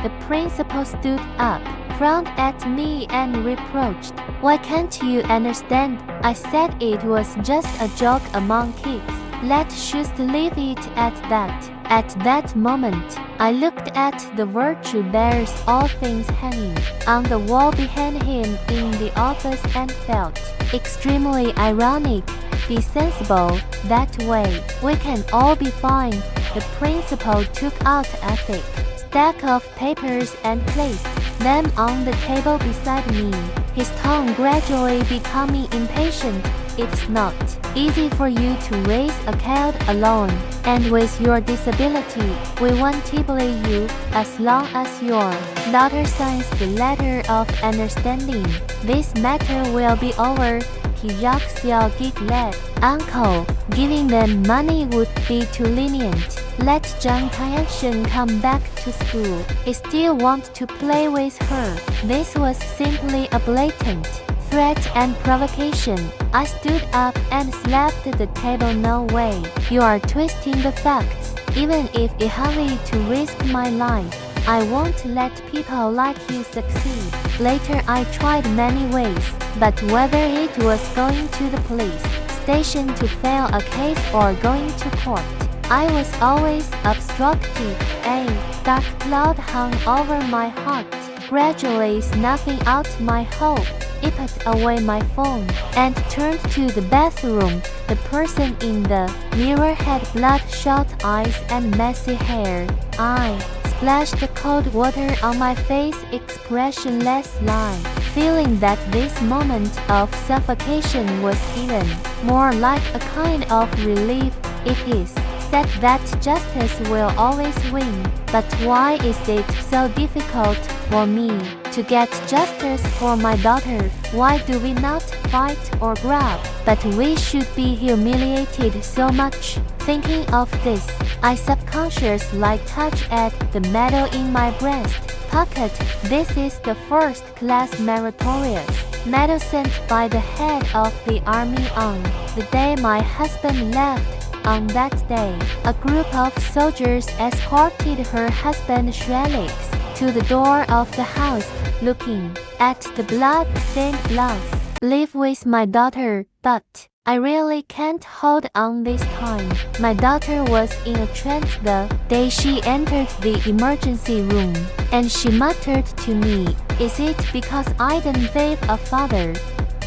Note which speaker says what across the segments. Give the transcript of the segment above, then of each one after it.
Speaker 1: The principal stood up, frowned at me and reproached. "Why can't you understand? I said it was just a joke among kids. Let's just leave it at that." At that moment, I looked at the virtue bear's all things hanging on the wall behind him in the office and felt extremely ironic. Be sensible, that way we can all be fine. The principal took out a thick stack of papers and placed them on the table beside me, his tone gradually becoming impatient. "It's not easy for you to raise a child alone, and with your disability, we won't bully you as long as your daughter signs the letter of understanding. This matter will be over." Kijak Xiao giggled. "Uncle, giving them money would be too lenient. Let Zhang Taiyashen come back to school. I still want to play with her." This was simply a blatant threat and provocation. I stood up and slapped the table. "No way. You are twisting the facts. Even if I have to risk my life, I won't let people like you succeed." Later I tried many ways, but whether it was going to the police station to file a case or going to court, I was always obstructed. A dark cloud hung over my heart, gradually snuffing out my hope. I put away my phone and turned to the bathroom. The person in the mirror had bloodshot eyes and messy hair. I splashed cold water on my face, expressionless line, feeling that this moment of suffocation was even more like a kind of relief. "It is said that justice will always win, but why is it so difficult for me to get justice for my daughter? Why do we not fight or grab, but we should be humiliated so much?" Thinking of this, I subconsciously touched at the medal in my breast pocket. This is the first-class meritorious medal sent by the head of the army on the day my husband left. On that day, a group of soldiers escorted her husband Shrelix to the door of the house. Looking at the blood-stained blouse, "Live with my daughter, but I really can't hold on this time." My daughter was in a trance the day she entered the emergency room, and she muttered to me, "Is it because I didn't save a father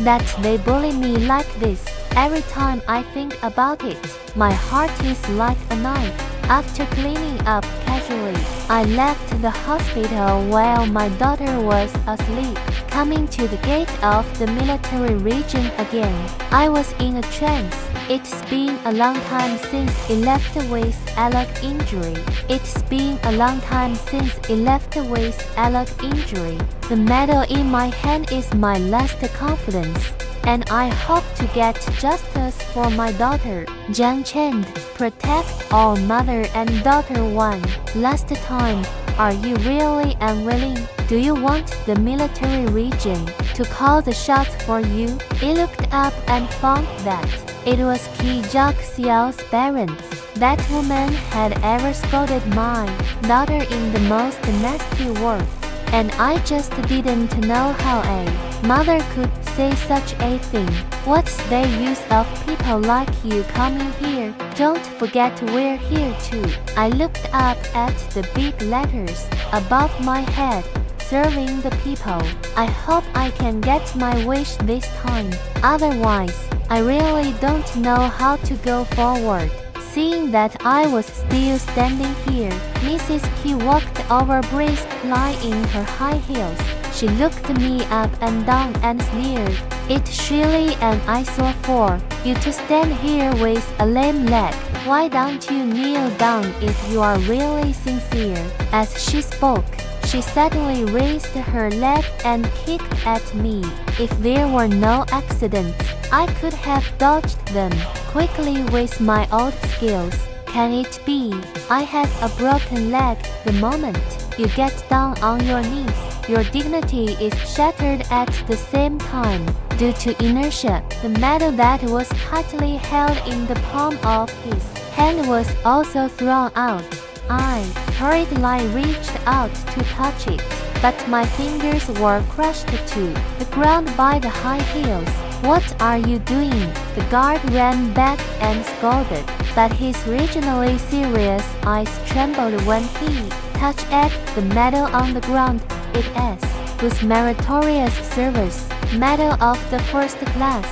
Speaker 1: that they bully me like this?" Every time I think about it, my heart is like a knife. After cleaning up casually, I left the hospital while my daughter was asleep, coming to the gate of the military region again. I was in a trance. It's been a long time since I left with a leg injury. It's been a long time since I left with a leg injury. The medal in my hand is my last confidence, and I hope to get justice for my daughter. Jiang Chen, protect all mother and daughter. One last time, are you really unwilling? Do you want the military region to call the shots for you? I looked up and found that it was Kijak Xiao's parents. That woman had ever scolded my daughter in the most nasty words, and I just didn't know how a mother could say such a thing. What's the use of people like you coming here? Don't forget we're here too. I looked up at the big letters above my head. Serving the people. I hope I can get my wish this time. Otherwise, I really don't know how to go forward. Seeing that I was still standing here, Mrs. Q walked over brisk line in her high heels. She looked me up and down and sneered. "It's really an eyesore for you to stand here with a lame leg. Why don't you kneel down if you are really sincere?" As she spoke, she suddenly raised her leg and kicked at me. If there were no accidents, I could have dodged them quickly with my old skills. Can it be I had a broken leg? The moment you get down on your knees, your dignity is shattered at the same time. Due to inertia, the medal that was tightly held in the palm of his hand was also thrown out. I hurriedly reached out to touch it, but my fingers were crushed to the ground by the high heels. "What are you doing?" The guard ran back and scolded, but his originally serious eyes trembled when he touched at the medal on the ground. "It is with meritorious service, medal of the first class."